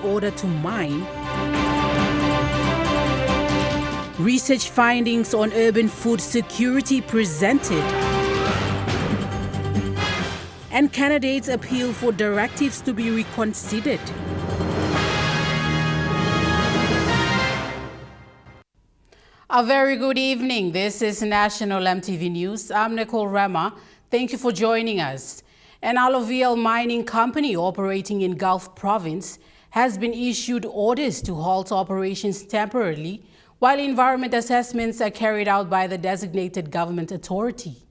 order to mine. Research findings on urban food security presented. And candidates appeal for directives to be reconsidered. A very good evening. This is National EMTV News. I'm Nicole Rema. Thank you for joining us. An alluvial mining company operating in Gulf Province has been issued orders to halt operations temporarily while environment assessments are carried out by the designated government authority.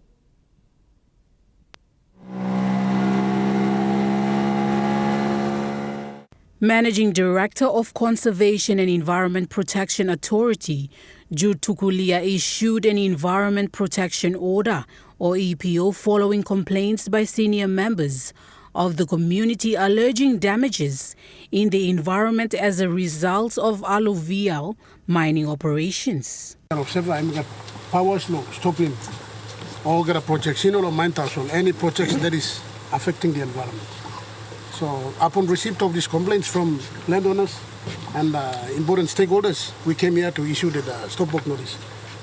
Managing Director of Conservation and Environment Protection Authority, Jude Tukulia, issued an Environment Protection Order, or EPO, following complaints by senior members of the community alleging damages in the environment as a result of alluvial mining operations. Power slow, stopping all the projects, any projects that is affecting the environment. So upon receipt of these complaints from landowners and important stakeholders, we came here to issue the stop work notice.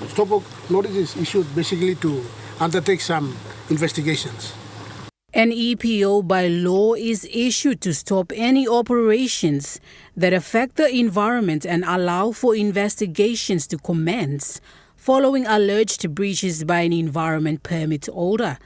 Stop work notice is issued basically to undertake some investigations. An EPO by law is issued to stop any operations that affect the environment and allow for investigations to commence following alleged breaches by an environment permit holder.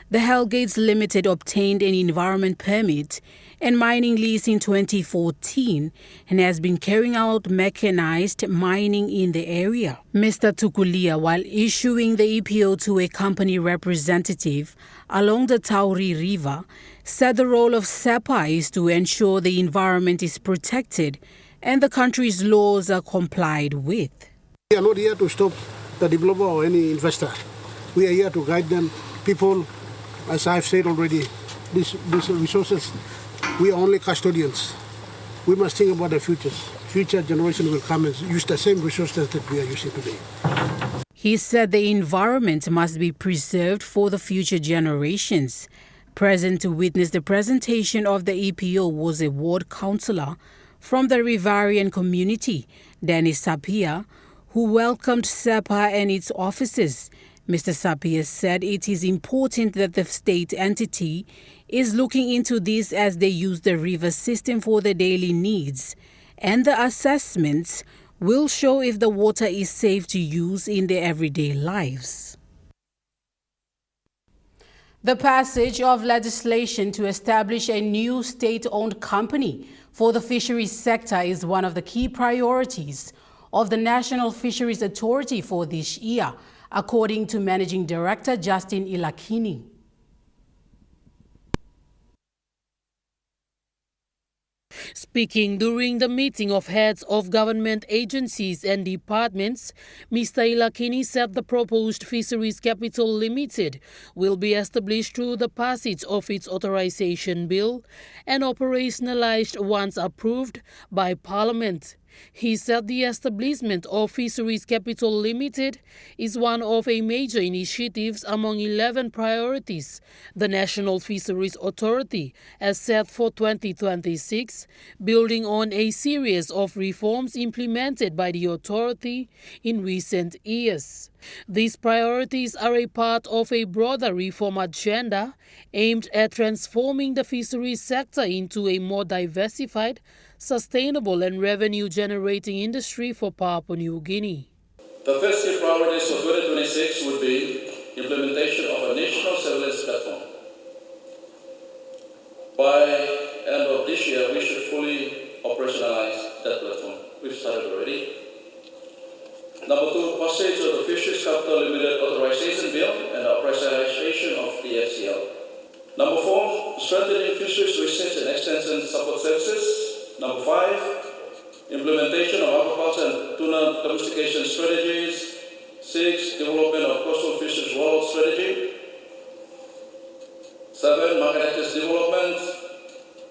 The Hellgates Limited obtained an environment permit and mining lease in 2014 and has been carrying out mechanized mining in the area. Mr. Tukulia, while issuing the EPO to a company representative along the Tauri River, said the role of SEPA is to ensure the environment is protected and the country's laws are complied with. We are not here to stop the developer or any investor. We are here to guide them, people. As I've said already, these resources, we are only custodians. We must think about the futures. Future generation will come and use the same resources that we are using today. He said the environment must be preserved for the future generations. Present to witness the presentation of the EPO was a ward councillor from the Rivarian community, Dennis Sapia, who welcomed SEPA and its officers. Mr. Sapia said it is important that the state entity is looking into this as they use the river system for their daily needs, and the assessments will show if the water is safe to use in their everyday lives. The passage of legislation to establish a new state-owned company for the fisheries sector is one of the key priorities of the National Fisheries Authority for this year, according to Managing Director Justin Ilakini. Speaking during the meeting of heads of government agencies and departments, Mr. Ilakini said the proposed Fisheries Capital Limited will be established through the passage of its authorization bill and operationalized once approved by Parliament. He said the establishment of Fisheries Capital Limited is one of a major initiatives among 11 priorities the National Fisheries Authority has set for 2026, building on a series of reforms implemented by the authority in recent years. These priorities are a part of a broader reform agenda aimed at transforming the fisheries sector into a more diversified, sustainable and revenue-generating industry for Papua New Guinea. The first key priorities for 2026 would be implementation of a national surveillance platform. By end of this year, we should fully operationalize that platform. We've started already. Number two, passage of the Fisheries Capital Limited Authorization Bill and the operationalization of the FCL. Number four, strengthening fisheries research and extension support services. Number five, implementation of aquaculture and tuna domestication strategies. 6, development of coastal fisheries rollout strategy. 7, market access development.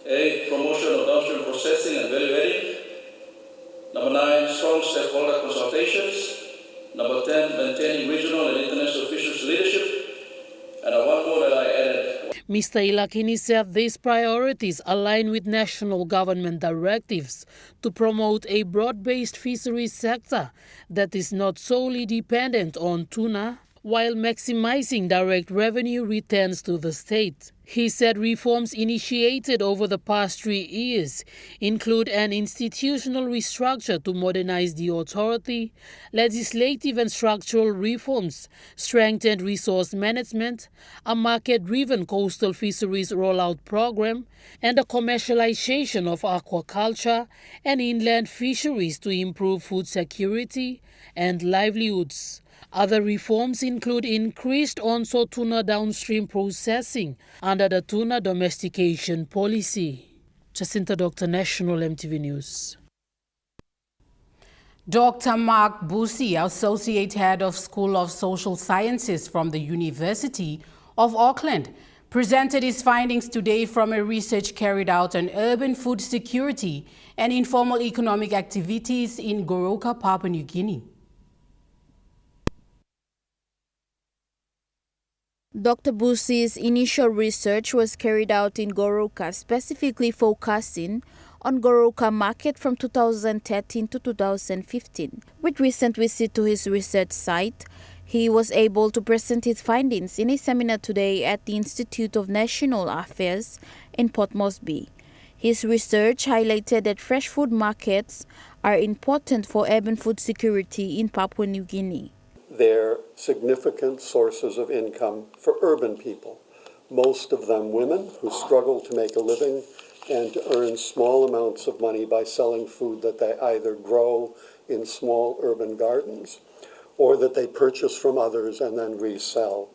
8, promotion of downstream processing and value adding. Number 9, strong stakeholder consultations. Number 10, maintaining regional and international fisheries leadership. And one more that I added. Mr. Ilakini said these priorities align with national government directives to promote a broad-based fisheries sector that is not solely dependent on tuna, while maximizing direct revenue returns to the state. He said reforms initiated over the past 3 years include an institutional restructure to modernize the authority, legislative and structural reforms, strengthened resource management, a market-driven coastal fisheries rollout program, and the commercialization of aquaculture and inland fisheries to improve food security and livelihoods. Other reforms include increased onshore tuna downstream processing under the tuna domestication policy. Jacinta Dr. National EMTV News. Dr. Mark Busi, Associate Head of School of Social Sciences from the University of Auckland, presented his findings today from a research carried out on urban food security and informal economic activities in Goroka, Papua New Guinea. Dr. Busi's initial research was carried out in Goroka, specifically focusing on Goroka market from 2013 to 2015. With recent visit to his research site, he was able to present his findings in a seminar today at the Institute of National Affairs in Port Moresby. His research highlighted that fresh food markets are important for urban food security in Papua New Guinea. They're significant sources of income for urban people, most of them women who struggle to make a living and to earn small amounts of money by selling food that they either grow in small urban gardens or that they purchase from others and then resell.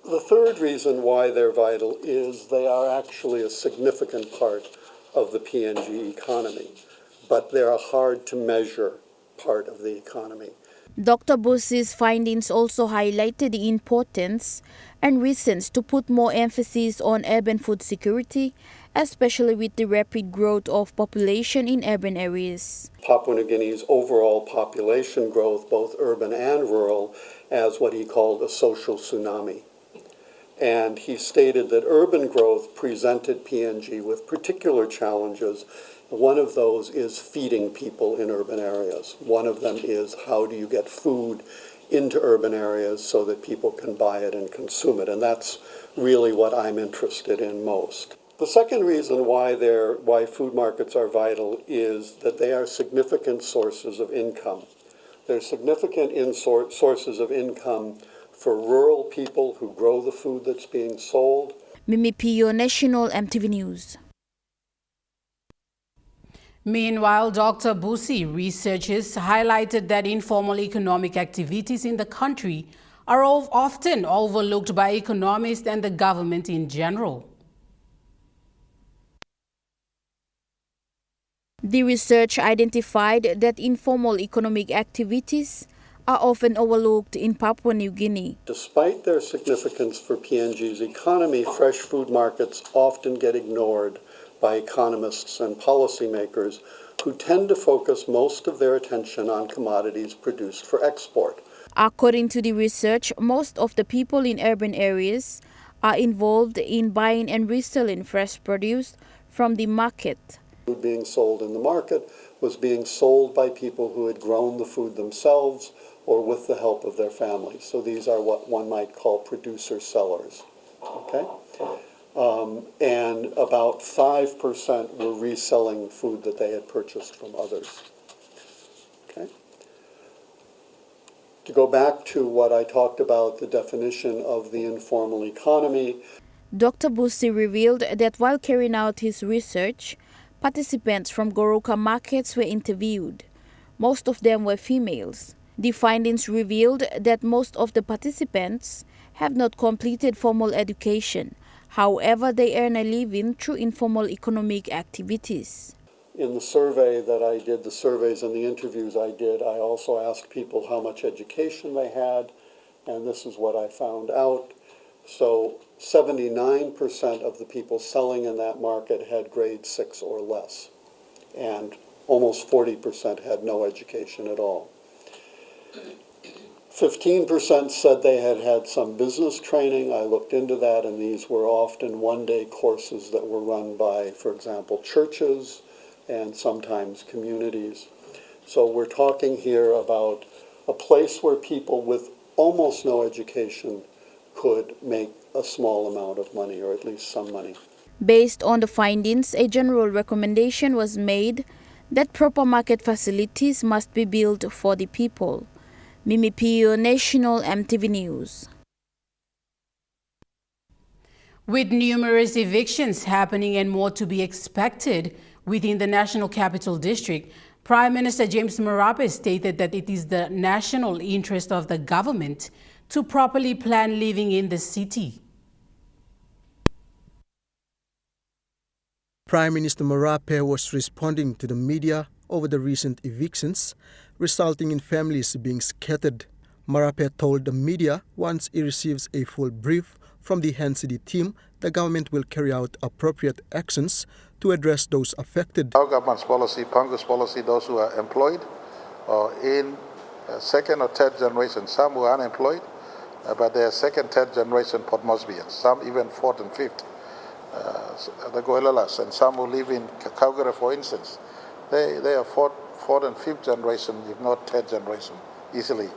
The third reason why they're vital is they are actually a significant part of the PNG economy, but they're a hard to measure part of the economy. Dr. Busi's findings also highlighted the importance and reasons to put more emphasis on urban food security, especially with the rapid growth of population in urban areas. Papua New Guinea's overall population growth, both urban and rural, as what he called a social tsunami. And he stated that urban growth presented PNG with particular challenges. One of those is feeding people in urban areas. One of them is how do you get food into urban areas so that people can buy it and consume it. And that's really what I'm interested in most. The second reason why food markets are vital is that they are significant sources of income. They're significant sources of income for rural people who grow the food that's being sold. Mimi Pio, National EMTV News. Meanwhile, Dr. Busi researchers highlighted that informal economic activities in the country are often overlooked by economists and the government in general. The research identified that informal economic activities are often overlooked in Papua New Guinea. Despite their significance for PNG's economy, fresh food markets often get ignored by economists and policymakers who tend to focus most of their attention on commodities produced for export. According to the research, most of the people in urban areas are involved in buying and reselling fresh produce from the market. Food being sold in the market was being sold by people who had grown the food themselves or with the help of their families. So these are what one might call producer sellers. Okay? And about 5% were reselling food that they had purchased from others. Okay? To go back to what I talked about, the definition of the informal economy. Dr. Busi revealed that while carrying out his research, participants from Goroka markets were interviewed. Most of them were females. The findings revealed that most of the participants have not completed formal education. However, they earn a living through informal economic activities. In the survey that I did, the surveys and the interviews I did, I also asked people how much education they had, and this is what I found out. So 79% of the people selling in that market had grade 6 or less, and almost 40% had no education at all. 15% said they had had some business training. I looked into that, and these were often one-day courses that were run by, for example, churches and sometimes communities. So we're talking here about a place where people with almost no education could make a small amount of money, or at least some money. Based on the findings, a general recommendation was made that proper market facilities must be built for the people. Mimi Pio, National EMTV News. With numerous evictions happening and more to be expected within the National Capital District, Prime Minister James Marape stated that it is the national interest of the government to properly plan living in the city. Prime Minister Marape was responding to the media over the recent evictions, resulting in families being scattered. Marape told the media once he receives a full brief from the NCD team, the government will carry out appropriate actions to address those affected. Our government's policy, Panga's policy, those who are employed or in second or third generation, some who are unemployed, but they are second, third generation Port Moresbyans, some even fourth and fifth. The Goelalas, and some who live in Calgary, for instance, they are fourth and fifth generation, if not third generation, easily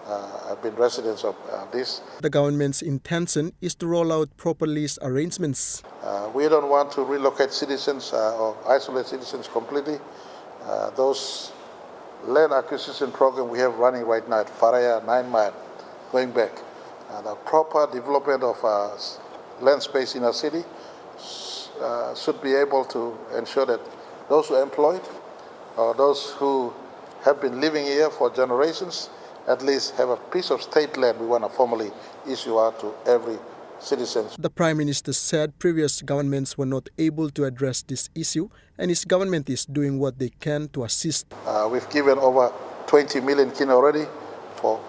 have been residents of this. The government's intention is to roll out proper lease arrangements. We don't want to relocate citizens or isolate citizens completely. Those land acquisition program we have running right now at Faraya, 9 Mile, going back. The proper development of land space in our city should be able to ensure that those who are employed or those who have been living here for generations at least have a piece of state land we want to formally issue out to every citizen. The Prime Minister said previous governments were not able to address this issue, and his government is doing what they can to assist. We've given over 20 million kin already for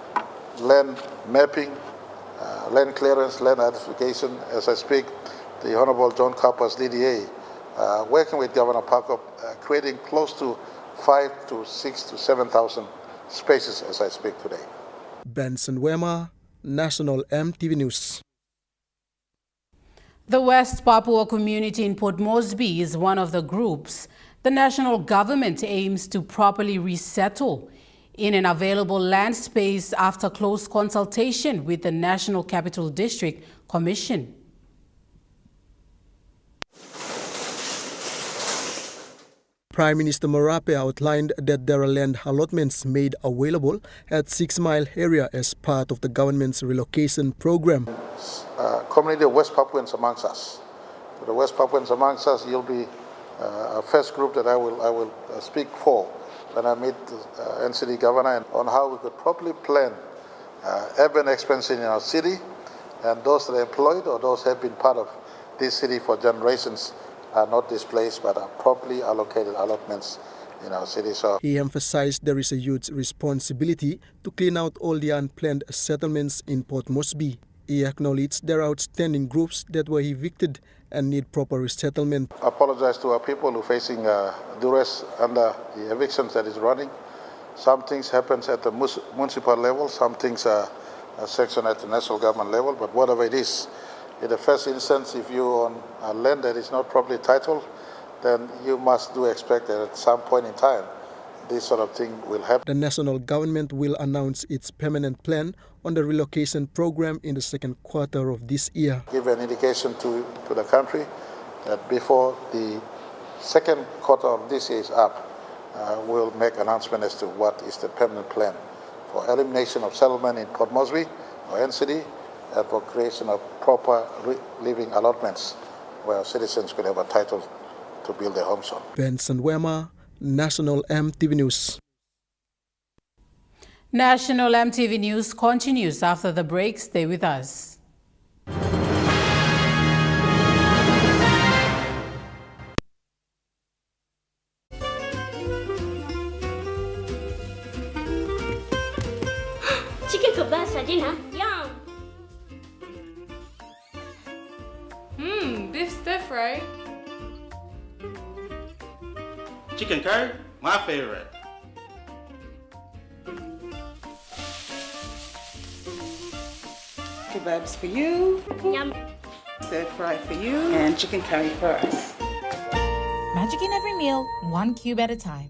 land mapping, land clearance, land identification. As I speak, the Honorable John Kappa's DDA, working with Governor Parker, creating close to 5 to 6 to 7,000 spaces as I speak today. Benson Wema, National EMTV News. The West Papua community in Port Moresby is one of the groups the national government aims to properly resettle in an available land space after close consultation with the National Capital District Commission. Prime Minister Marape outlined that there are land allotments made available at 6 Mile area as part of the government's relocation program. Community of West Papuans amongst us. For the West Papuans amongst us, you'll be a first group that I will speak for when I meet the NCD governor on how we could properly plan urban expansion in our city, and those that are employed or those who have been part of this city for generations are not displaced but are properly allocated allotments in our city. So he emphasized there is a huge responsibility to clean out all the unplanned settlements in Port Moresby. He acknowledged there are outstanding groups that were evicted and need proper resettlement. I apologize to our people who are facing duress under the evictions that is running. Some things happen at the municipal level, some things are sectioned at the national government level, but whatever it is, in the first instance, if you're on a land that is not properly titled, then you must expect that at some point in time, this sort of thing will happen. The national government will announce its permanent plan on the relocation program in the second quarter of this year. Give an indication to the country that before the second quarter of this year is up, we'll make an announcement as to what is the permanent plan for elimination of settlement in Port Moresby or NCD, and for creation of proper living allotments where citizens could have a title to build their homes on. Benson Wema, National EMTV News. National EMTV News continues after the break. Stay with us. Chicken kebab saja nah. Yum. Beef stiff, right? Chicken curry, my favorite. kebabs for you, Yum. stir fry for you, and chicken curry for us. Magic in every meal, one cube at a time.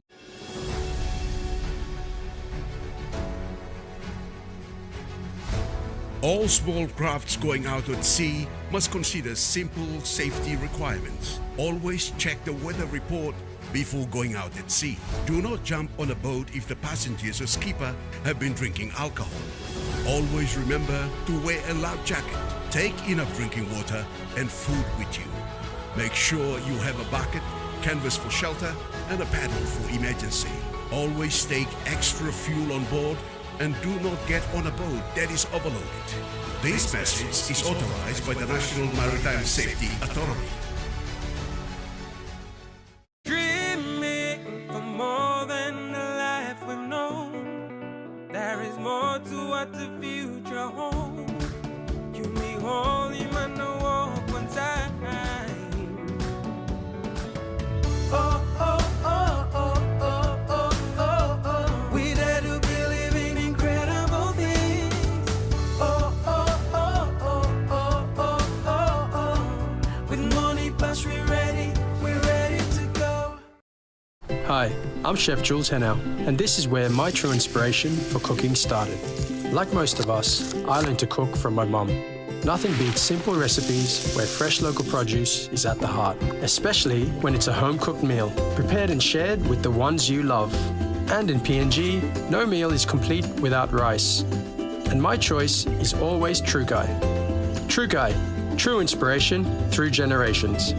All small crafts going out at sea must consider simple safety requirements. Always check the weather report before going out at sea. Do not jump on a boat if the passengers or skipper have been drinking alcohol. Always remember to wear a life jacket. Take enough drinking water and food with you. Make sure you have a bucket, canvas for shelter, and a paddle for emergency. Always take extra fuel on board and do not get on a boat that is overloaded. This message is authorized by the National Maritime Safety Authority. Dreaming for more than the life we've known. There is more to what the future holds. You may hold him and walk one time. Oh, oh, oh, oh, oh, oh, oh, oh. We dare to believe in incredible things. Oh, oh, oh, oh, oh, oh, oh, oh. With money plus we're ready to go. Hi, I'm Chef Jules Henao, and this is where my true inspiration for cooking started. Like most of us, I learned to cook from my mum. Nothing beats simple recipes where fresh local produce is at the heart, especially when it's a home-cooked meal, prepared and shared with the ones you love. And in PNG, no meal is complete without rice. And my choice is always True Guy. True Guy, true inspiration through generations.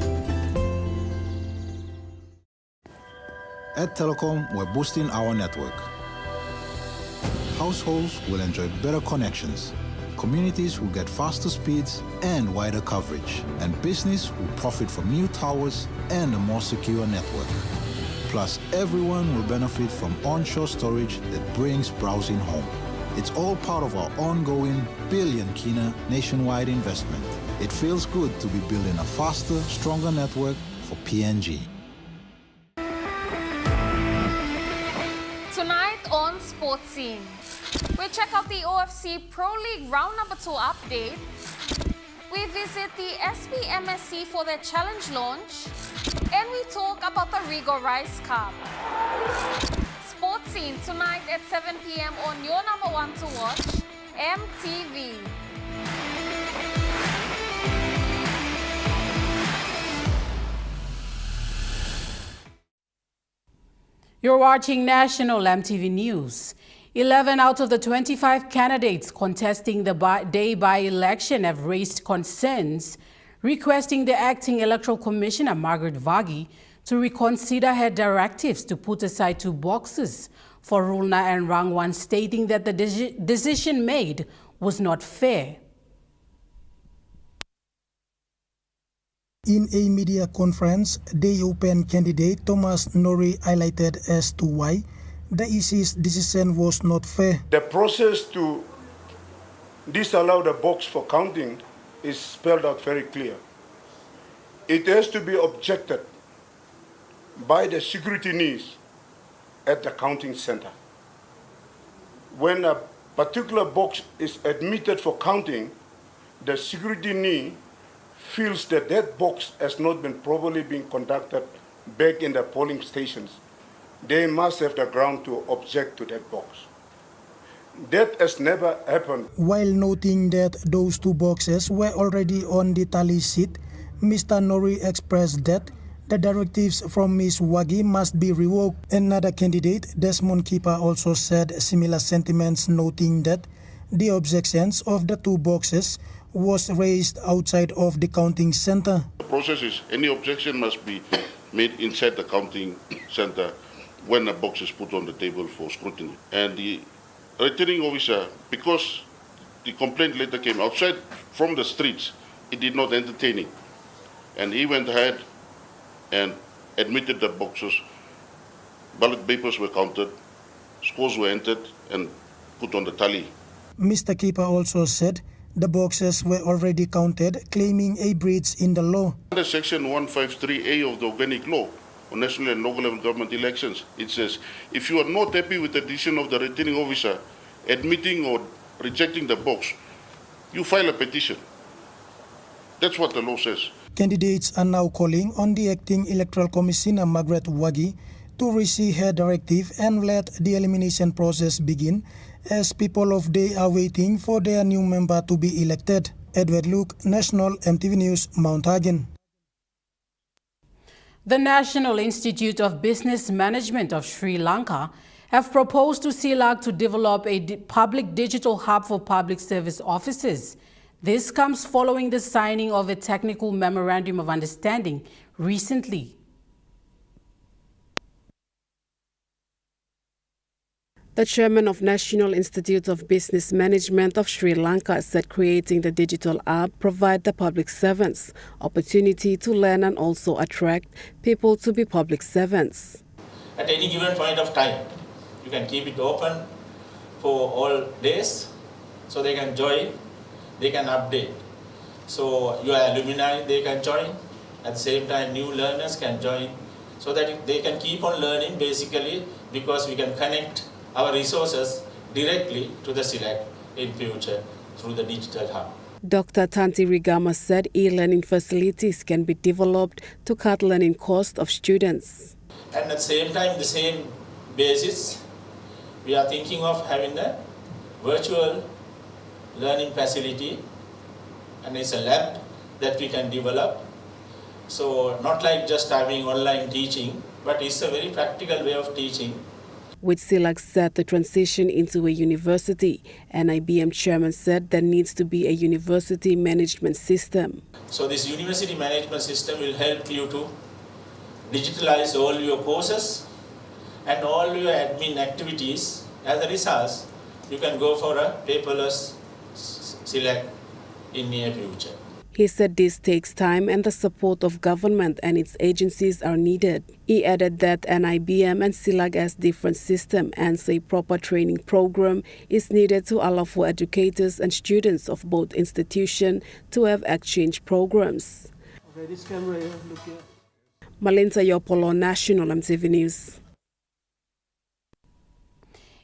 At Telecom, we're boosting our network. Households will enjoy better connections. Communities will get faster speeds and wider coverage, and business will profit from new towers and a more secure network. Plus, everyone will benefit from onshore storage that brings browsing home. It's all part of our ongoing billion kina nationwide investment. It feels good to be building a faster, stronger network for PNG. Tonight on Sports Scene, we check out the OFC Pro League Round Number 2 update. We visit the SPMSC for their challenge launch. And we talk about the Rigo Rice Cup. Sports Scene tonight at 7 p.m. on your number one to watch, MTV. You're watching National MTV News. 11 out of the 25 candidates contesting the day by-election have raised concerns, requesting the acting Electoral Commissioner, Margaret Vagi, to reconsider her directives to put aside 2 boxes for Rulna and Rangwan, stating that the decision made was not fair. In a media conference, the Open candidate Thomas Nori highlighted as to why the EC's decision was not fair. The process to disallow the box for counting is spelled out very clear. It has to be objected by the security needs at the counting center. When a particular box is admitted for counting, the security need feels that that box has not been properly being conducted back in the polling stations. They must have the ground to object to that box. That has never happened. While noting that those 2 boxes were already on the tally sheet, Mr. Nori expressed that the directives from Ms. Wagi must be revoked. Another candidate, Desmond Keeper, also said similar sentiments, noting that the objections of the 2 boxes was raised outside of the counting center. The process is any objection must be made inside the counting center when a box is put on the table for scrutiny. And the returning officer, because the complaint letter came outside from the streets, he did not entertain it. And he went ahead and admitted the boxes. Ballot papers were counted, scores were entered and put on the tally. Mr. Keeper also said the boxes were already counted, claiming a breach in the law. Under Section 153A of the Organic Law on national and local level government elections, it says, if you are not happy with the decision of the returning officer admitting or rejecting the box, you file a petition. That's what the law says. Candidates are now calling on the acting Electoral Commissioner Margaret Wagi to rescind her directive and let the elimination process begin, as people of Day are waiting for their new member to be elected. Edward Luke, National EMTV News, Mount Hagen. The National Institute of Business Management of Sri Lanka have proposed to CILAG to develop a public digital hub for public service officers. This comes following the signing of a technical memorandum of understanding recently. The chairman of National Institute of Business Management of Sri Lanka said creating the digital app provide the public servants opportunity to learn and also attract people to be public servants. At any given point of time, you can keep it open for all days, so they can join, they can update. So your alumni, they can join. At the same time, new learners can join, so that they can keep on learning basically, because we can connect our resources directly to the CILAG in future through the digital hub. Dr. Tanti Rigama said e-learning facilities can be developed to cut learning costs of students. And at the same time, the same basis, we are thinking of having a virtual learning facility, and it's a lab that we can develop. So not like just having online teaching, but it's a very practical way of teaching. With CILAG set the transition into a university, NIBM chairman said there needs to be a university management system. So this university management system will help you to digitalize all your courses and all your admin activities. As a result, you can go for a paperless CILAG in near future. He said this takes time and the support of government and its agencies are needed. He added that NIBM and CILAG as different system and a proper training program is needed to allow for educators and students of both institutions to have exchange programs. Okay, this camera here, look here. Malinta Yopolo, National EMTV News.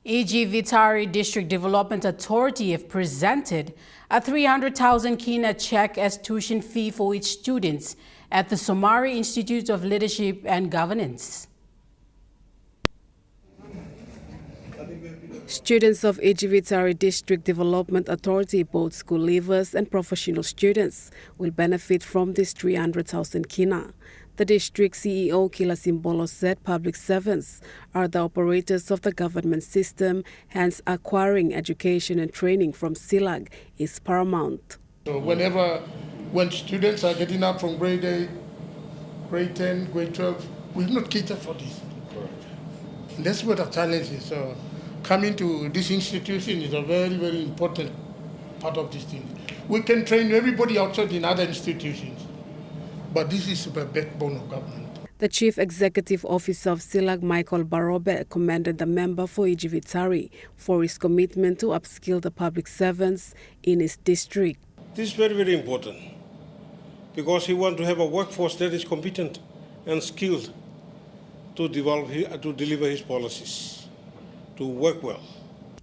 E.G. Vitari District Development Authority have presented a 300,000 kina check as tuition fee for its students at the Somari Institute of Leadership and Governance. Students of E.G. Vitari District Development Authority, both school leavers and professional students, will benefit from this 300,000 kina. The district CEO, Kila Simbolo, said public servants are the operators of the government system, hence acquiring education and training from CILAG is paramount. So when students are getting up from grade 8, grade 10, grade 12, we will not cater for this. And that's what the challenge is. So coming to this institution is a very, very important part of this thing. We can train everybody outside in other institutions, but this is the backbone of government. The Chief Executive Officer of CILAG, Michael Barobe, commended the member for E.G. Vitari for his commitment to upskill the public servants in his district. This is very, very important because he wants to have a workforce that is competent and skilled to deliver his policies, to work well.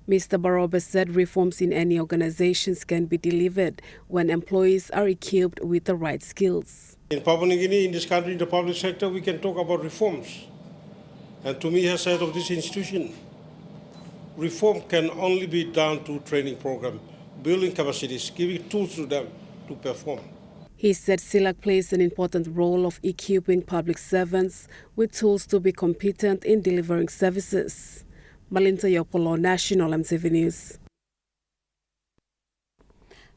Mr. Barobe said reforms in any organizations can be delivered when employees are equipped with the right skills. In Papua New Guinea, in this country, in the public sector, we can talk about reforms. And to me, as head of this institution, reform can only be done to training program, building capacities, giving tools to them to perform. He said CILAG plays an important role of equipping public servants with tools to be competent in delivering services. Malinta Yopolo, National EMTV News.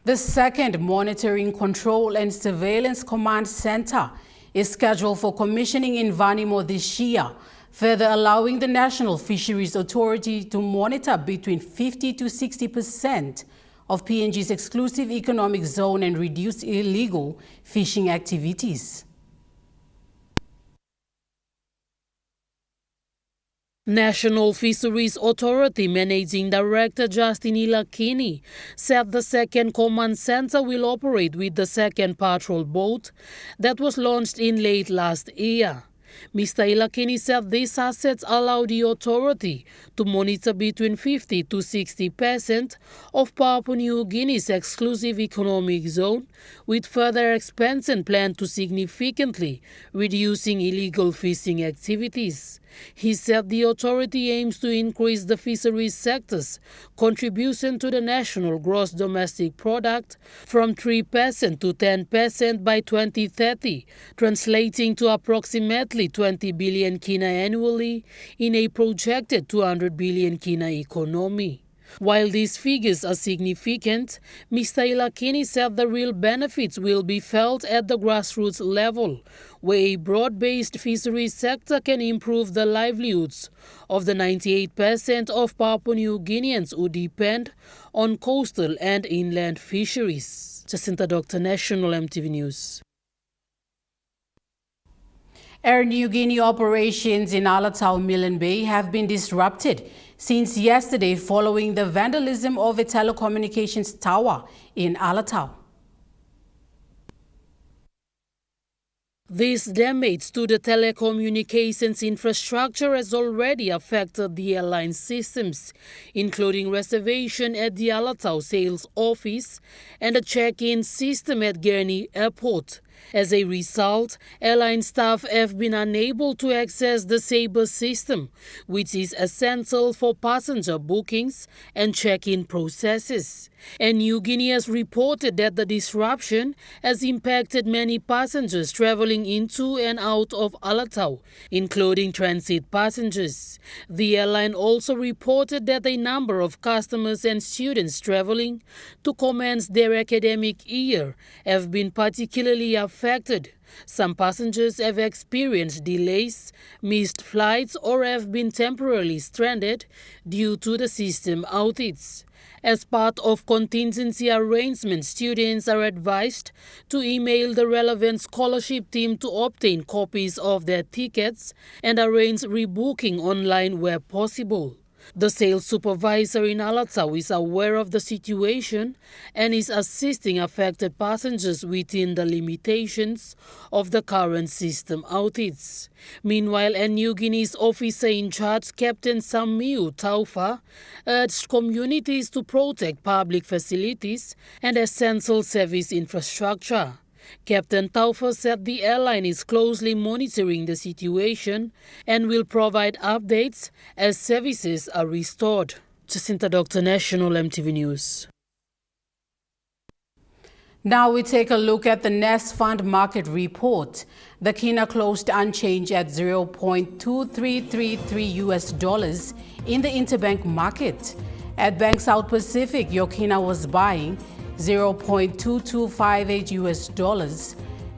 The second Monitoring, Control and Surveillance Command Center is scheduled for commissioning in Vanimo this year, further allowing the National Fisheries Authority to monitor between 50 to 60% of PNG's exclusive economic zone and reduce illegal fishing activities. National Fisheries Authority Managing Director Justin Ilakini said the second command center will operate with the second patrol boat that was launched in late last year. Mr. Ilakini said these assets allow the authority to monitor between 50 to 60% of Papua New Guinea's exclusive economic zone, with further expansion planned to significantly reducing illegal fishing activities. He said the authority aims to increase the fisheries sector's contribution to the national gross domestic product from 3% to 10% by 2030, translating to approximately 20 billion kina annually in a projected 200 billion kina economy. While these figures are significant, Mr. Ilakini said the real benefits will be felt at the grassroots level, where a broad-based fisheries sector can improve the livelihoods of the 98% of Papua New Guineans who depend on coastal and inland fisheries. Jacinta Dr. National EMTV News. Air Niugini operations in Alotau Milne Bay have been disrupted since yesterday following the vandalism of a telecommunications tower in Alotau. This damage to the telecommunications infrastructure has already affected the airline systems, including reservation at the Alotau sales office and a check-in system at Gurney Airport. As a result, airline staff have been unable to access the Sabre system, which is essential for passenger bookings and check-in processes. And New Guinea has reported that the disruption has impacted many passengers traveling into and out of Alotau, including transit passengers. The airline also reported that a number of customers and students traveling to commence their academic year have been particularly affected. Some passengers have experienced delays, missed flights, or have been temporarily stranded due to the system outage. As part of contingency arrangements, students are advised to email the relevant scholarship team to obtain copies of their tickets and arrange rebooking online where possible. The sales supervisor in Alotau is aware of the situation and is assisting affected passengers within the limitations of the current system outage. Meanwhile, a New Guinea's officer in charge, Captain Samiu Taufa, urged communities to protect public facilities and essential service infrastructure. Captain Taufa said the airline is closely monitoring the situation and will provide updates as services are restored. Jacinta Dr. National EMTV News. Now we take a look at the Nest Fund market report. The kina closed unchanged at $0.2333 in the interbank market. At Bank South Pacific, your kina was buying $0.2258 US,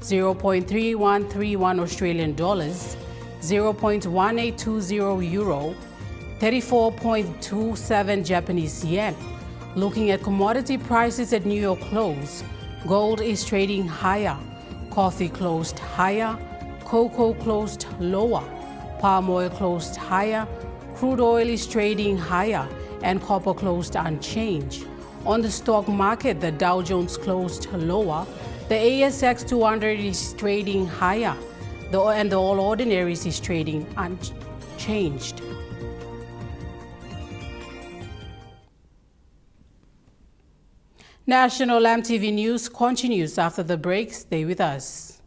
0.3131 Australian dollars, 0.1820 euro, 34.27 Japanese yen. Looking at commodity prices at New York close, gold is trading higher, coffee closed higher, cocoa closed lower, palm oil closed higher, crude oil is trading higher, and copper closed unchanged. On the stock market, the Dow Jones closed lower, the ASX 200 is trading higher, and the All Ordinaries is trading unchanged. National EMTV News continues after the break. Stay with us.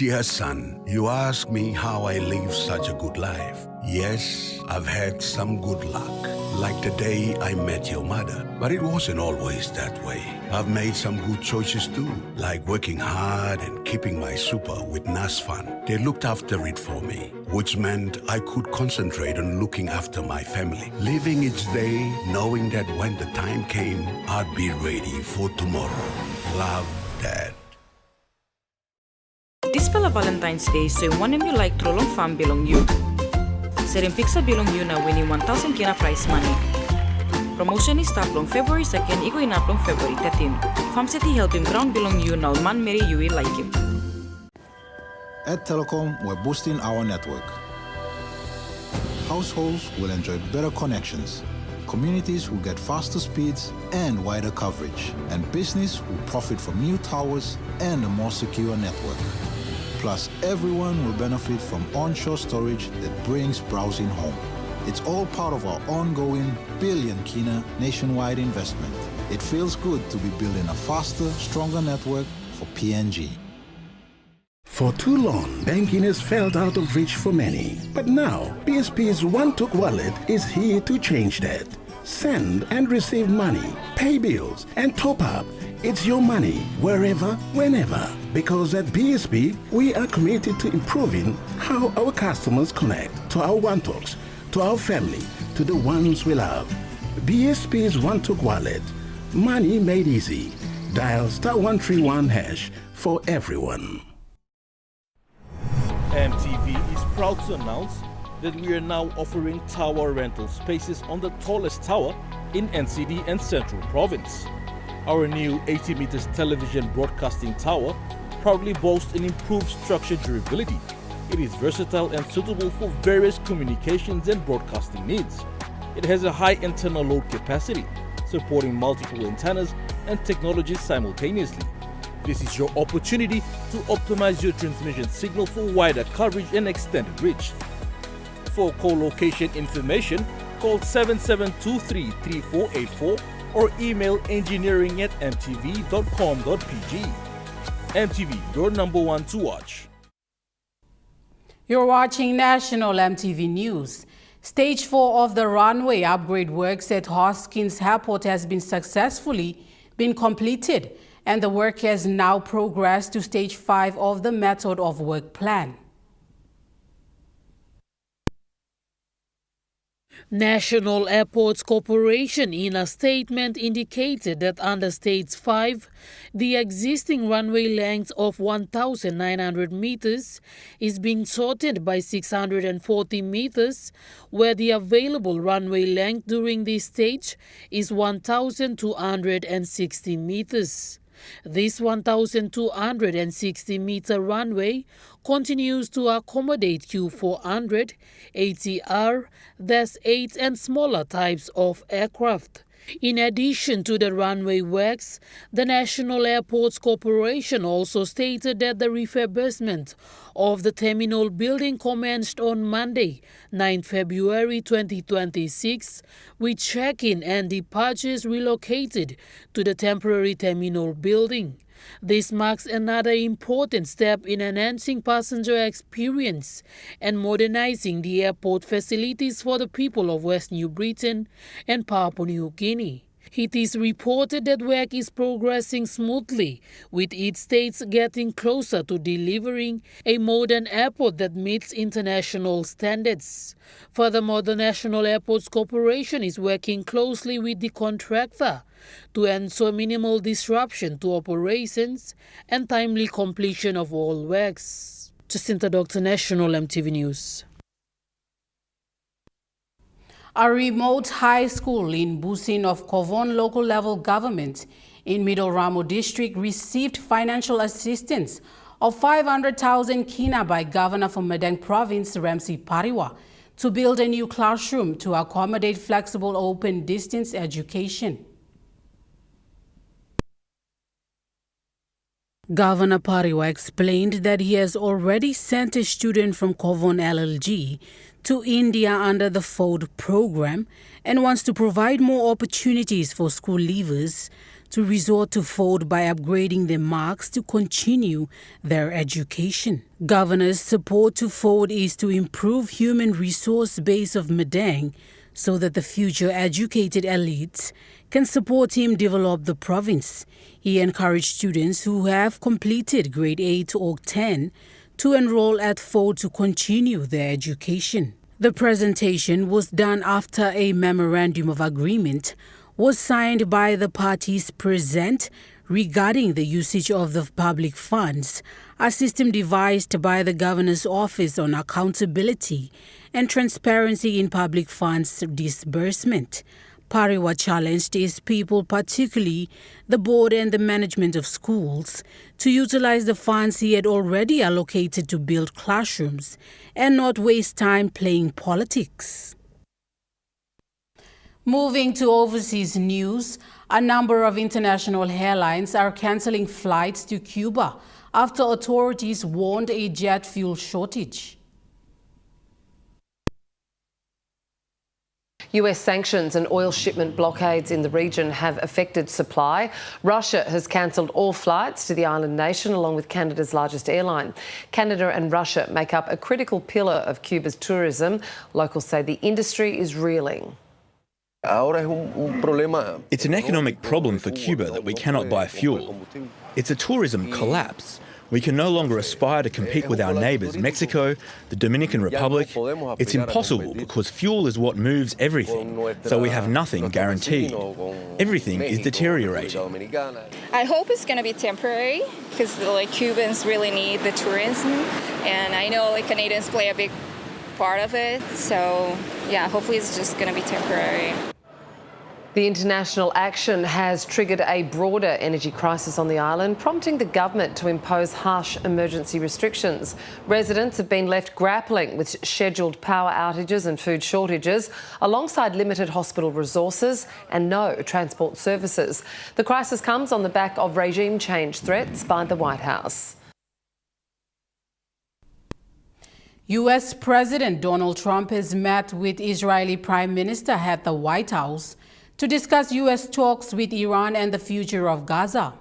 Dear son, you ask me how I live such a good life. Yes, I've had some good luck. like the day I met your mother. But it wasn't always that way. I've made some good choices too, like working hard and keeping my super with NAS Fund. They looked after it for me, which meant I could concentrate on looking after my family. Living each day, knowing that when the time came, I'd be ready for tomorrow. Love, Dad. This pala Valentine's Day, so one and you like Trolong Farm belong you. Serin Pixa belong you na winning 1,000 kina prize money. Promotion is start long February 2nd, iko inap long February 13. Farm City helping ground belong you now man Mary you will like him. At Telecom, we're boosting our network. Households will enjoy better connections. Communities will get faster speeds and wider coverage. And business will profit from new towers and a more secure network. Plus, everyone will benefit from onshore storage that brings browsing home. It's all part of our ongoing billion kina nationwide investment. It feels good to be building a faster, stronger network for PNG. For too long, banking has felt out of reach for many. But now, BSP's One-Took wallet is here to change that. Send and receive money, pay bills, and top up. It's your money, wherever, whenever. Because at BSP, we are committed to improving how our customers connect to our One-Toks, to our family, to the ones we love. BSP's One-Took wallet. Money made easy. Dial *131# for everyone. EMTV is proud to announce that we are now offering tower rental spaces on the tallest tower in NCD and Central Province. Our new 80 meters television broadcasting tower proudly boasts an improved structure durability. It is versatile and suitable for various communications and broadcasting needs. It has a high internal load capacity, supporting multiple antennas and technologies simultaneously. This is your opportunity to optimize your transmission signal for wider coverage and extended reach. For co-location information, call 7723-3484 or email engineering@mtv.com.pg. MTV, your number one to watch. You're watching National MTV News. Stage 4 of the runway upgrade works at Hoskins Airport has been successfully completed, and the work has now progressed to stage 5 of the method of work plan. National Airports Corporation in a statement indicated that under Stage 5, the existing runway length of 1,900 meters is being shortened by 640 meters, where the available runway length during this stage is 1,260 meters. This 1,260-meter runway continues to accommodate Q400, ATR, Dash 8 and smaller types of aircraft. In addition to the runway works, the National Airports Corporation also stated that the refurbishment of the terminal building commenced on Monday, 9 February 2026, with check-in and departures relocated to the temporary terminal building. This marks another important step in enhancing passenger experience and modernizing the airport facilities for the people of West New Britain and Papua New Guinea. It is reported that work is progressing smoothly, with each state getting closer to delivering a modern airport that meets international standards. Furthermore, the National Airports Corporation is working closely with the contractor to ensure minimal disruption to operations and timely completion of all works. Jacinta Dr. National MTV News. A remote high school in Busin of Kovon local level government in Middle Ramo district received financial assistance of 500,000 kina by Governor from Madang province Ramsey Pariwa to build a new classroom to accommodate flexible open distance education. Governor Pariwa explained that he has already sent a student from Kovon LLG to India under the FORD program and wants to provide more opportunities for school leavers to resort to FORD by upgrading their marks to continue their education. Governor's support to FORD is to improve human resource base of Madang so that the future educated elites can support him develop the province. He encouraged students who have completed grade 8 or 10 to enroll at 4 to continue their education. The presentation was done after a memorandum of agreement was signed by the parties present regarding the usage of the public funds, a system devised by the Governor's Office on Accountability and Transparency in Public Funds Disbursement. Pariwa challenged his people, particularly the board and the management of schools, to utilize the funds he had already allocated to build classrooms and not waste time playing politics. Moving to overseas news, a number of international airlines are cancelling flights to Cuba after authorities warned a jet fuel shortage. US sanctions and oil shipment blockades in the region have affected supply. Russia has cancelled all flights to the island nation, along with Canada's largest airline. Canada and Russia make up a critical pillar of Cuba's tourism. Locals say the industry is reeling. It's an economic problem for Cuba that we cannot buy fuel. It's a tourism collapse. We can no longer aspire to compete with our neighbours, Mexico, the Dominican Republic. It's impossible because fuel is what moves everything, so we have nothing guaranteed. Everything is deteriorating. I hope it's going to be temporary because Cubans really need the tourism, and I know Canadians play a big part of it, so yeah, hopefully it's just going to be temporary. The international action has triggered a broader energy crisis on the island, prompting the government to impose harsh emergency restrictions. Residents have been left grappling with scheduled power outages and food shortages, alongside limited hospital resources and no transport services. The crisis comes on the back of regime change threats by the White House. U.S. President Donald Trump has met with Israeli Prime Minister at the White House to discuss U.S. talks with Iran and the future of Gaza.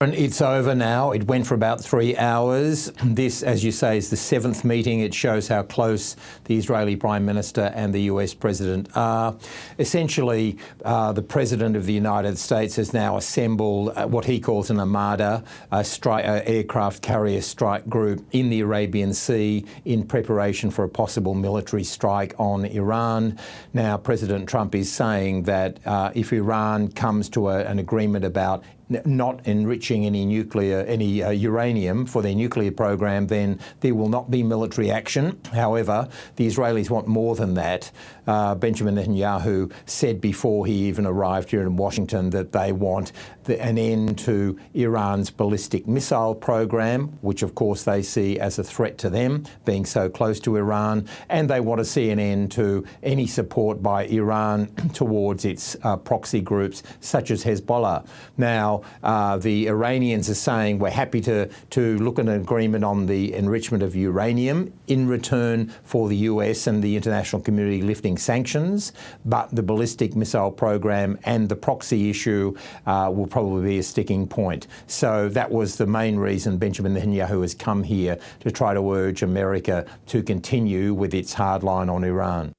It's over now. It went for about 3 hours. This, as you say, is the 7th meeting. It shows how close the Israeli Prime Minister and the US President are. Essentially, the President of the United States has now assembled what he calls an armada, aircraft carrier strike group in the Arabian Sea in preparation for a possible military strike on Iran. Now, President Trump is saying that if Iran comes to an agreement about not enriching any uranium for their nuclear program, then there will not be military action. However, the Israelis want more than that. Benjamin Netanyahu said before he even arrived here in Washington that they want an end to Iran's ballistic missile program, which of course they see as a threat to them, being so close to Iran, and they want to see an end to any support by Iran towards its proxy groups such as Hezbollah. Now, the Iranians are saying we're happy to look at an agreement on the enrichment of uranium in return for the US and the international community lifting sanctions, but the ballistic missile program and the proxy issue will probably be a sticking point. So that was the main reason Benjamin Netanyahu has come here, to try to urge America to continue with its hard line on Iran.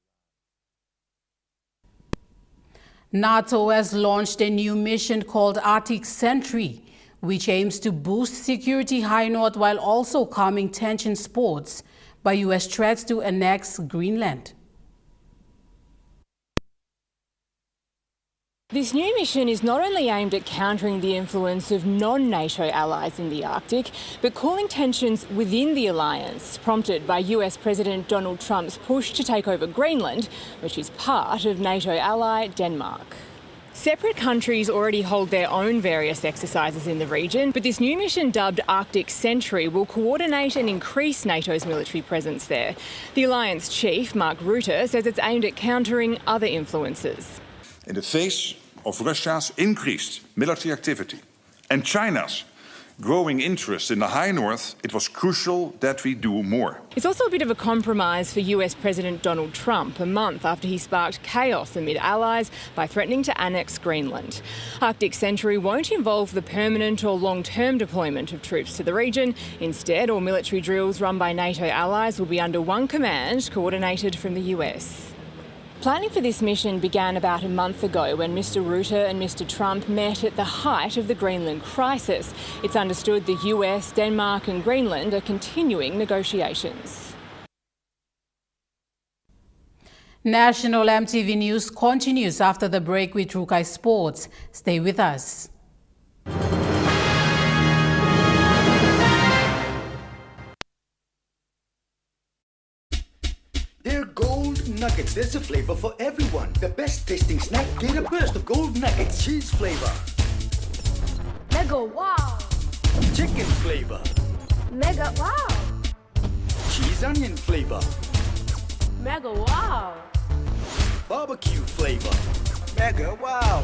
NATO has launched a new mission called Arctic Sentry, which aims to boost security high north while also calming tension sports by U.S. threats to annex Greenland. This new mission is not only aimed at countering the influence of non-NATO allies in the Arctic, but cooling tensions within the alliance, prompted by US President Donald Trump's push to take over Greenland, which is part of NATO ally Denmark. Separate countries already hold their own various exercises in the region, but this new mission, dubbed Arctic Sentry, will coordinate and increase NATO's military presence there. The alliance chief, Mark Rutte, says it's aimed at countering other influences. In the face of Russia's increased military activity and China's growing interest in the High North, it was crucial that we do more. It's also a bit of a compromise for US President Donald Trump, a month after he sparked chaos amid allies by threatening to annex Greenland. Arctic Century won't involve the permanent or long-term deployment of troops to the region. Instead, all military drills run by NATO allies will be under one command, coordinated from the US. Planning for this mission began about a month ago when Mr Rutte and Mr Trump met at the height of the Greenland crisis. It's understood the US, Denmark and Greenland are continuing negotiations. National EMTV News continues after the break with Rukai Sports. Stay with us. They're gold nuggets. There's a flavor for everyone. The best tasting snack. Get a burst of gold nuggets. Cheese flavor. Mega wow. Chicken flavor. Mega wow. Cheese onion flavor. Mega wow. Barbecue flavor. Mega wow.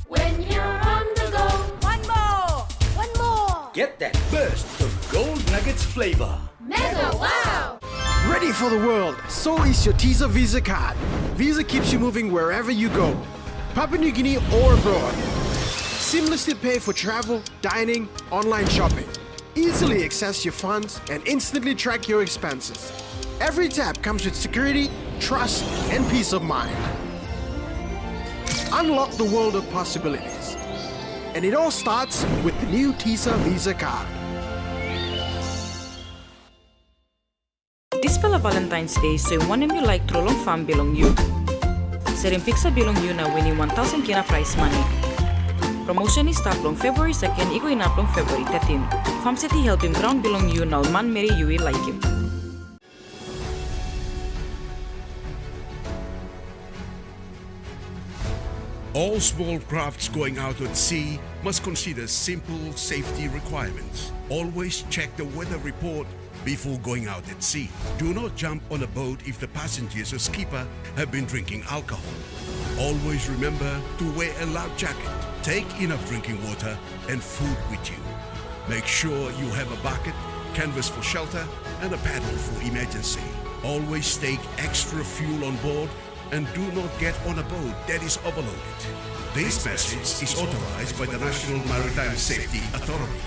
When you're on the go, one more. One more. Get that burst of gold nuggets flavor. Mega wow. Ready for the world, so is your Teaser Visa card. Visa keeps you moving wherever you go, Papua New Guinea or abroad. Seamlessly pay for travel, dining, online shopping. Easily access your funds and instantly track your expenses. Every tap comes with security, trust, and peace of mind. Unlock the world of possibilities. And it all starts with the new Teaser Visa card. This pala Valentine's Day, so one of you like trolong fam belong you. Serin pizza belong you na winning 1,000 kina prize money. Promotion is start long February 2nd, iko inap long February 13. Fam city help him ground belong you na man Mary you will like him. All small crafts going out at sea must consider simple safety requirements. Always check the weather report before going out at sea. Do not jump on a boat if the passengers or skipper have been drinking alcohol. Always remember to wear a life jacket. Take enough drinking water and food with you. Make sure you have a bucket, canvas for shelter, and a paddle for emergency. Always take extra fuel on board and do not get on a boat that is overloaded. This message is authorized by the National Maritime Safety Authority.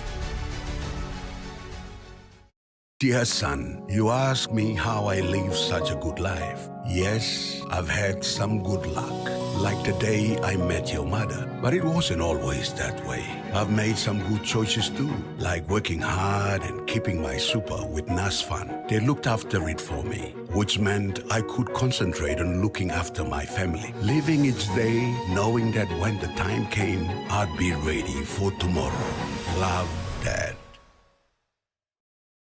Dear son, you ask me how I live such a good life. Yes, I've had some good luck, like the day I met your mother. But it wasn't always that way. I've made some good choices too, like working hard and keeping my super with NASFAN. They looked after it for me, which meant I could concentrate on looking after my family. Living each day, knowing that when the time came, I'd be ready for tomorrow. Love, Dad.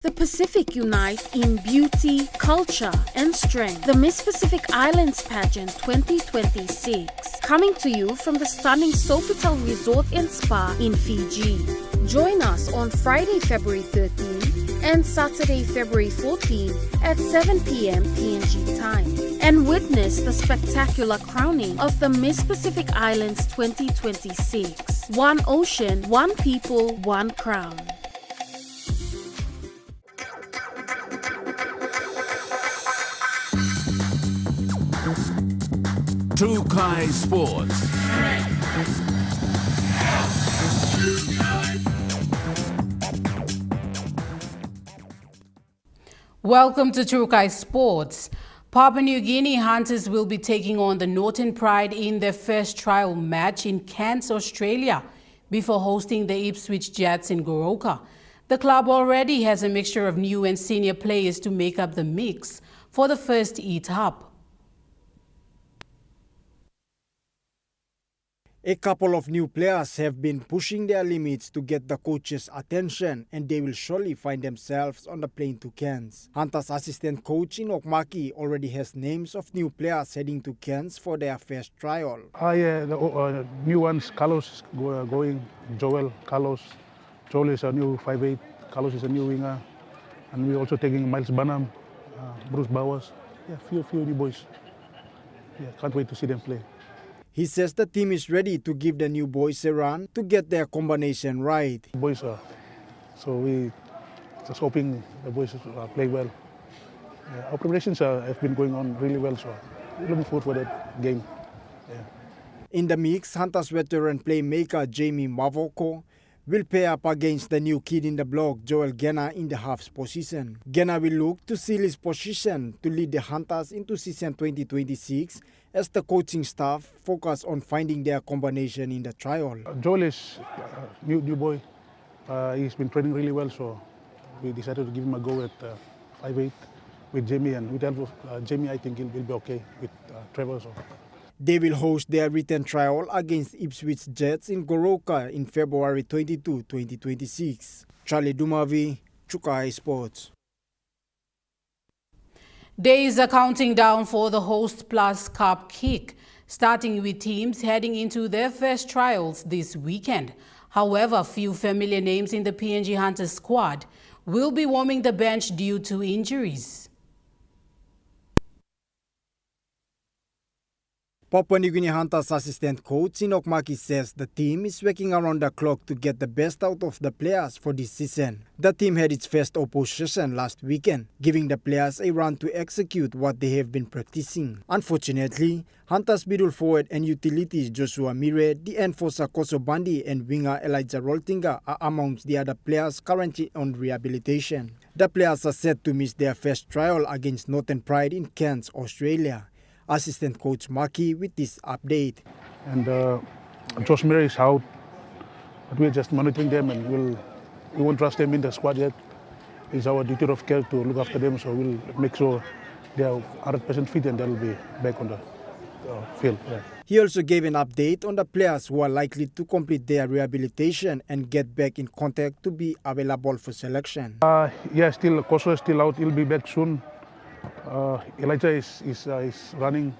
The Pacific unite in beauty, culture, and strength. The Miss Pacific Islands Pageant 2026. Coming to you from the stunning Sofitel Resort and Spa in Fiji. Join us on Friday, February 13 and Saturday, February 14 at 7 p.m. PNG time. And witness the spectacular crowning of the Miss Pacific Islands 2026. One ocean, one people, one crown. Rukai Sports. Welcome to Rukai Sports. Papua New Guinea Hunters will be taking on the Northern Pride in their first trial match in Cairns, Australia, before hosting the Ipswich Jets in Goroka. The club already has a mixture of new and senior players to make up the mix for the first ETAP. A couple of new players have been pushing their limits to get the coach's attention, and they will surely find themselves on the plane to Cairns. Hunters assistant coach in Okmaki already has names of new players heading to Cairns for their first trial. The new ones, Carlos going, Joel, Carlos. Joel is a new 5'8", Carlos is a new winger. And we're also taking Miles Banham, Bruce Bowers. Yeah, few new boys. Yeah, can't wait to see them play. He says the team is ready to give the new boys a run to get their combination right. Boys are, so we just hoping the boys play well. Our preparations have been going on really well, so we're looking forward for that game. Yeah. In the mix, Hunters veteran playmaker Jamie Mavoko will pair up against the new kid in the block, Joel Genna, in the halves position. Genna will look to seal his position to lead the Hunters into season 2026 as the coaching staff focus on finding their combination in the trial. Joel is a new boy. He's been training really well, so we decided to give him a go at 5'8" with Jamie, and with the help of Jamie, I think he'll be okay with Trevor. So. They will host their written trial against Ipswich Jets in Goroka in February 22, 2026. Charlie Dumavi, Chukai Sports. Days are counting down for the Host Plus Cup kick, starting with teams heading into their first trials this weekend. However, few familiar names in the PNG Hunters squad will be warming the bench due to injuries. Papua New Guinea Hunters assistant coach Sinok Maki says the team is working around the clock to get the best out of the players for this season. The team had its first opposition last weekend, giving the players a run to execute what they have been practicing. Unfortunately, Hunters middle forward and utilities Joshua Mire, the enforcer Koso Bandi and winger Elijah Roltinga are amongst the other players currently on rehabilitation. The players are set to miss their first trial against Northern Pride in Cairns, Australia. Assistant coach Maki with this update. And Josh Murray is out, but we're just monitoring them, and we won't trust them in the squad yet. It's our duty of care to look after them, so we'll make sure they are 100% fit and they'll be back on the field. Yeah. He also gave an update on the players who are likely to complete their rehabilitation and get back in contact to be available for selection. Still Koso is still out. He'll be back soon. Elijah is running.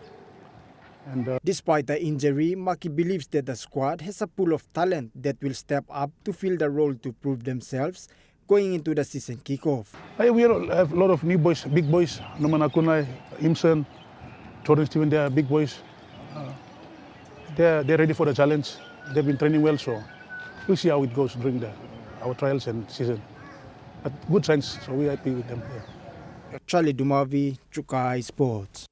And despite the injury, Maki believes that the squad has a pool of talent that will step up to fill the role to prove themselves going into the season kickoff. We have a lot of new boys, big boys. Noman Akunai, Imson, Jordan Steven, they are big boys. They're ready for the challenge. They've been training well, so we'll see how it goes during our trials and season. But good signs, so we're happy with them. Yeah. Charlie Dumavi, Chukai Sports.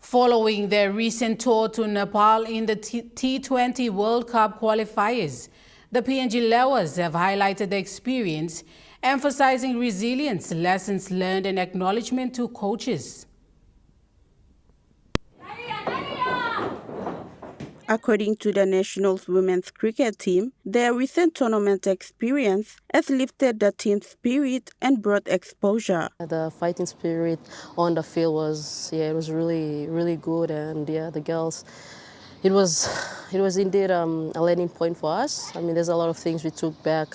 Following their recent tour to Nepal in the T20 World Cup qualifiers, the PNG Lewas have highlighted the experience, emphasizing resilience, lessons learned and acknowledgement to coaches. According to the national women's cricket team, their recent tournament experience has lifted the team's spirit and brought exposure. The fighting spirit on the field was, it was really, really good, and the girls, it was indeed a learning point for us. I mean, there's a lot of things we took back,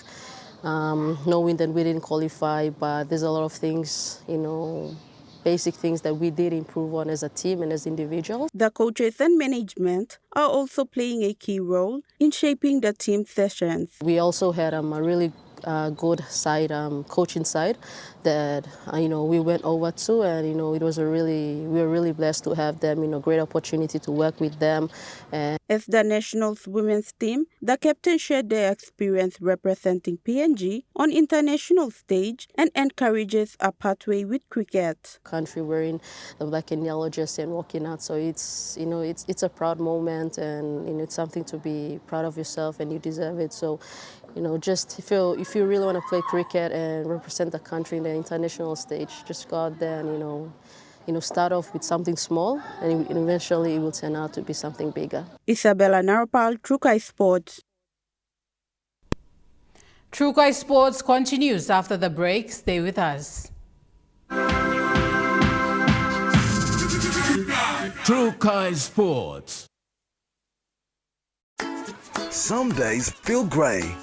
knowing that we didn't qualify, but there's a lot of things, basic things that we did improve on as a team and as individuals. The coaches and management are also playing a key role in shaping the team sessions. We also had a really good side, coaching side that we went over to, and it was we were really blessed to have them. Great opportunity to work with them. And as the national women's team, the captain shared their experience representing PNG on international stage and encourages a pathway with cricket. Country wearing the black and yellow jersey and walking out, so it's it's a proud moment, and it's something to be proud of yourself, and you deserve it. So. Just if you really want to play cricket and represent the country in the international stage, just go out there and start off with something small, and eventually it will turn out to be something bigger. Isabella Narapal, Trukai Sports. Trukai Sports continues after the break. Stay with us. Trukai Sports. Some days feel grey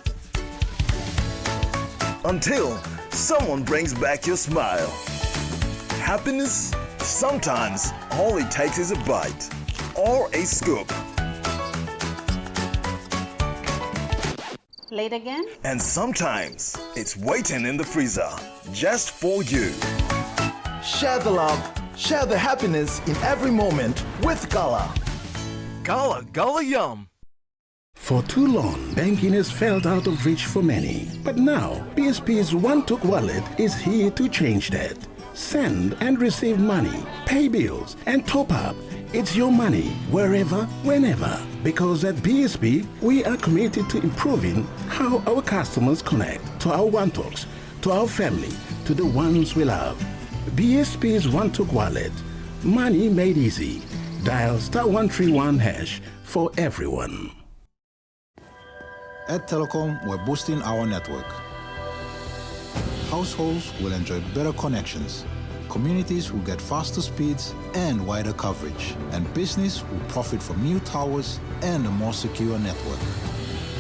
until someone brings back your smile. Happiness, sometimes all it takes is a bite or a scoop. Late again? And sometimes it's waiting in the freezer just for you. Share the love, Share the happiness in every moment with Gala. Gala Yum. For too long, banking has felt out of reach for many. But now, BSP's One-Took wallet is here to change that. Send and receive money, pay bills, and top up. It's your money, wherever, whenever. Because at BSP, we are committed to improving how our customers connect to our One-Tooks, to our family, to the ones we love. BSP's One-Took wallet. Money made easy. Dial *131# for everyone. At Telecom, we're boosting our network. Households will enjoy better connections. Communities will get faster speeds and wider coverage. And business will profit from new towers and a more secure network.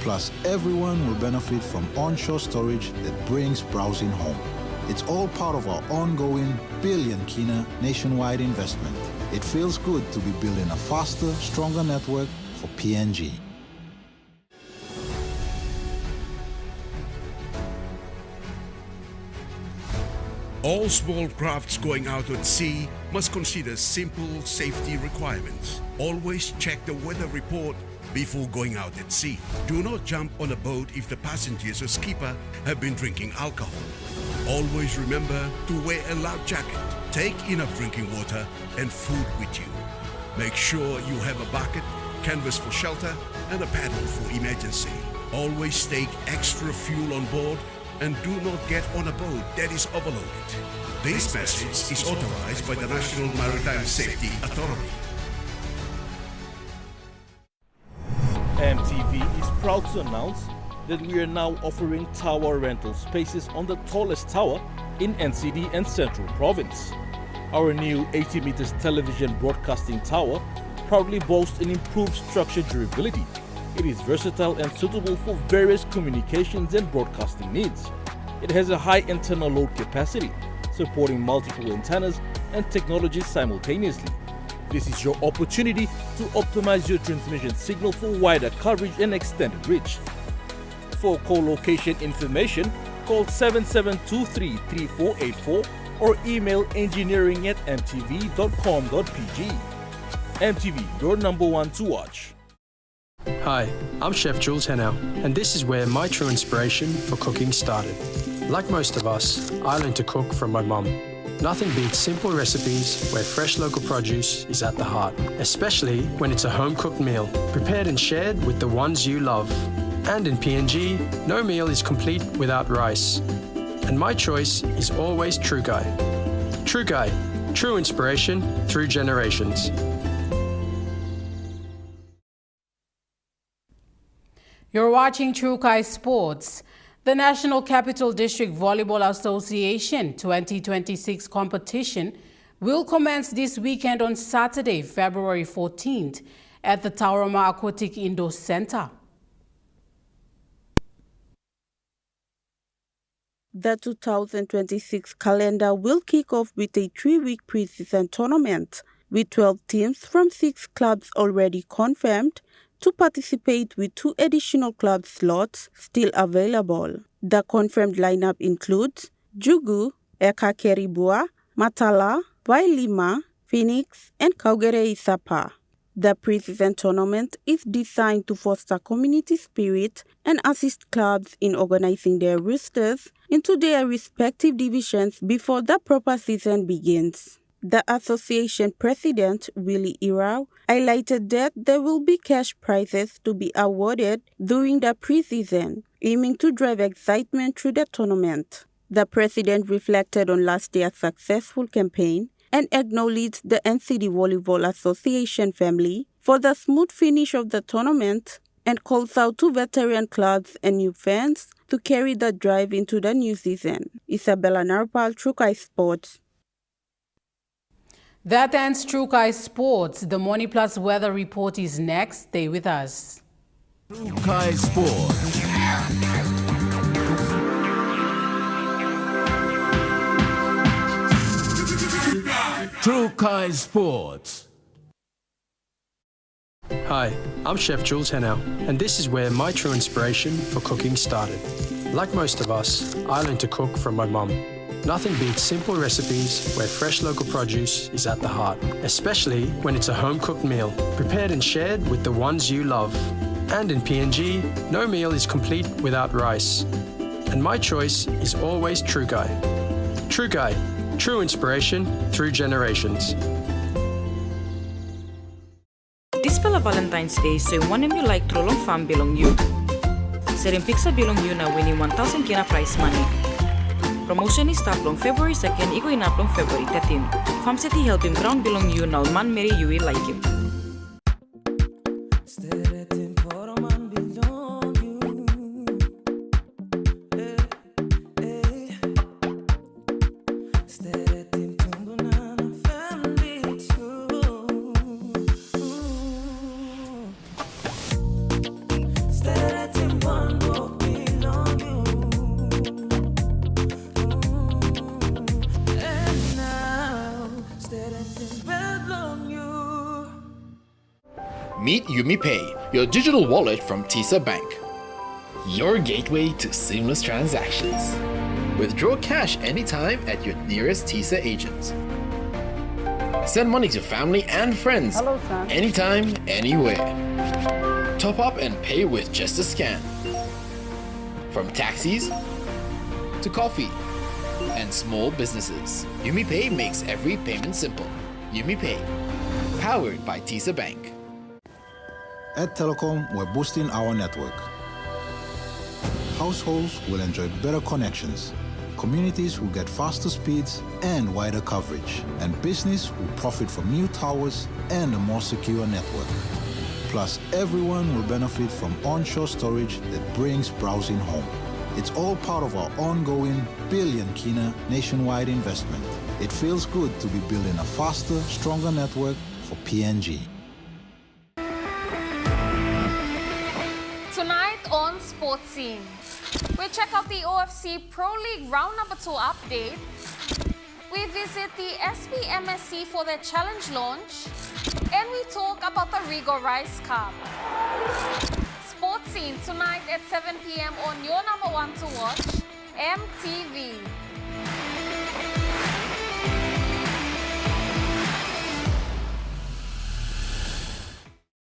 Plus, everyone will benefit from onshore storage that brings browsing home. It's all part of our ongoing billion-kina nationwide investment. It feels good to be building a faster, stronger network for PNG. All small crafts going out at sea must consider simple safety requirements. Always check the weather report before going out at sea. Do not jump on a boat if the passengers or skipper have been drinking alcohol. Always remember to wear a life jacket. Take enough drinking water and food with you. Make sure you have a bucket, canvas for shelter, and a paddle for emergency. Always take extra fuel on board and do not get on a boat that is overloaded. This message is authorized by the National Maritime Safety Authority. EMTV is proud to announce that we are now offering tower rental spaces on the tallest tower in NCD and Central Province. Our new 80 meters television broadcasting tower proudly boasts an improved structure durability. It is versatile and suitable for various communications and broadcasting needs. It has a high internal load capacity, supporting multiple antennas and technologies simultaneously. This is your opportunity to optimize your transmission signal for wider coverage and extended reach. For co-location information, call 7723-3484 or email engineering@mtv.com.pg. MTV, your number one to watch. Hi, I'm Chef Jules Henao, and this is where my true inspiration for cooking started. Like most of us, I learned to cook from my mum. Nothing beats simple recipes where fresh local produce is at the heart, especially when it's a home-cooked meal, prepared and shared with the ones you love. And in PNG, no meal is complete without rice. And my choice is always True Guy. True Guy, true inspiration through generations. You're watching True Kai Sports. The National Capital District Volleyball Association 2026 competition will commence this weekend on Saturday, February 14th at the Taurama Aquatic Indoor Center. The 2026 calendar will kick off with a 3-week preseason tournament, with 12 teams from 6 clubs already confirmed to participate, with 2 additional club slots still available. The confirmed lineup includes Jugu, Eka Keribua, Matala, Wailima, Phoenix, and Kaugere Isapa. The preseason tournament is designed to foster community spirit and assist clubs in organizing their rosters into their respective divisions before the proper season begins. The association president, Willie Irau, highlighted that there will be cash prizes to be awarded during the preseason, aiming to drive excitement through the tournament. The president reflected on last year's successful campaign and acknowledged the NCD Volleyball Association family for the smooth finish of the tournament, and calls out to veteran clubs and new fans to carry the drive into the new season. Isabella Narpal, True Kai Sports. That ends True Kai Sports. The Morning Plus weather report is next. Stay with us. True Kai Sports. True Kai Sports. Hi, I'm Chef Jules Henao, and this is where my true inspiration for cooking started. Like most of us, I learned to cook from my mum. Nothing beats simple recipes where fresh local produce is at the heart, especially when it's a home-cooked meal, prepared and shared with the ones you love. And in PNG, no meal is complete without rice. And my choice is always True Guy. True Guy, true inspiration through generations. This pala Valentine's Day, so one of you like trolong fam belong you. Serin pizza belong you na winning 1,000 kina prize money. Promotion is start long February 2nd, iko inap long February 13. Fam City help him ground belong you na man Mary you will like him. Meet UmiPay, your digital wallet from TISA Bank. Your gateway to seamless transactions. Withdraw cash anytime at your nearest TISA agent. Send money to family and friends anytime, anywhere. Top up and pay with just a scan. From taxis to coffee and small businesses, UmiPay makes every payment simple. UmiPay, powered by TISA Bank. At Telecom, we're boosting our network. Households will enjoy better connections. Communities will get faster speeds and wider coverage. And business will profit from new towers and a more secure network. Plus, everyone will benefit from onshore storage that brings browsing home. It's all part of our ongoing billion kina nationwide investment. It feels good to be building a faster, stronger network for PNG. Tonight on Sports Scene, we check out the OFC Pro League Round Number 2 update. We visit the SPMSC for their challenge launch. And we talk about the Rigo Rice Cup. Sports Scene tonight at 7 p.m. on your number one to watch, MTV.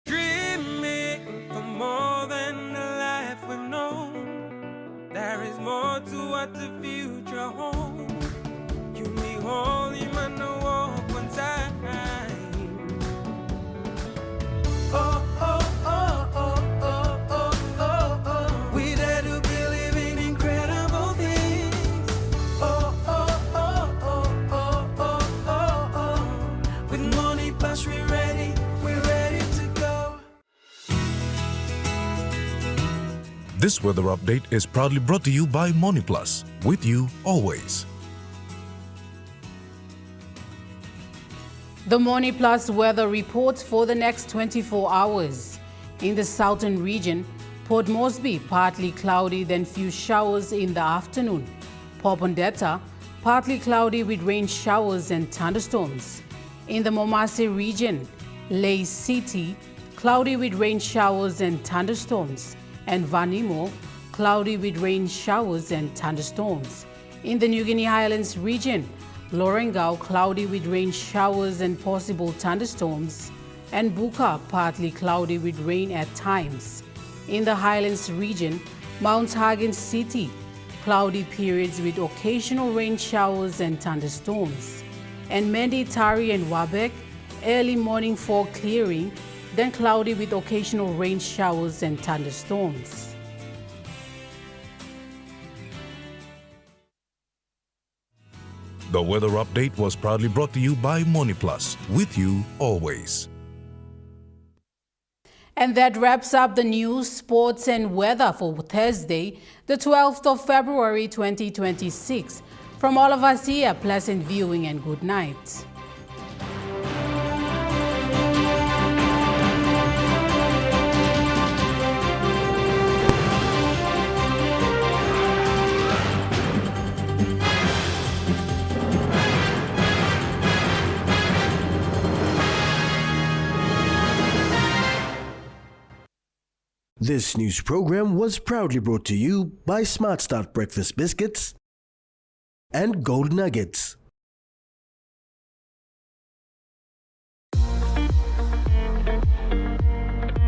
Dreaming for more than the life we've known. There is more to what the future holds. You be holy, man, no walk one time. Oh, oh, oh, oh, oh, oh, oh, oh. We dare to believe in incredible things. Oh, oh, oh, oh, oh, oh, oh, oh. With money plus we're ready to go. This weather update is proudly brought to you by MoneyPlus, with you always. The Money Plus weather report for the next 24 hours. In the southern region, Port Moresby, partly cloudy, then few showers in the afternoon. Popondetta, partly cloudy with rain showers and thunderstorms. In the Momase region, Ley City, cloudy with rain showers and thunderstorms. And Vanimo, cloudy with rain showers and thunderstorms. In the New Guinea Highlands region, Lorengau, cloudy with rain showers and possible thunderstorms, and Buka, partly cloudy with rain at times. In the Highlands region, Mount Hagen City, cloudy periods with occasional rain showers and thunderstorms. And Mendi, Tari and Wabek, early morning fog clearing, then cloudy with occasional rain showers and thunderstorms. The weather update was proudly brought to you by MoneyPlus, with you always. And that wraps up the news, sports and weather for Thursday, the 12th of February 2026. From all of us here, pleasant viewing and good night. This news program was proudly brought to you by Smart Start Breakfast Biscuits and gold nuggets.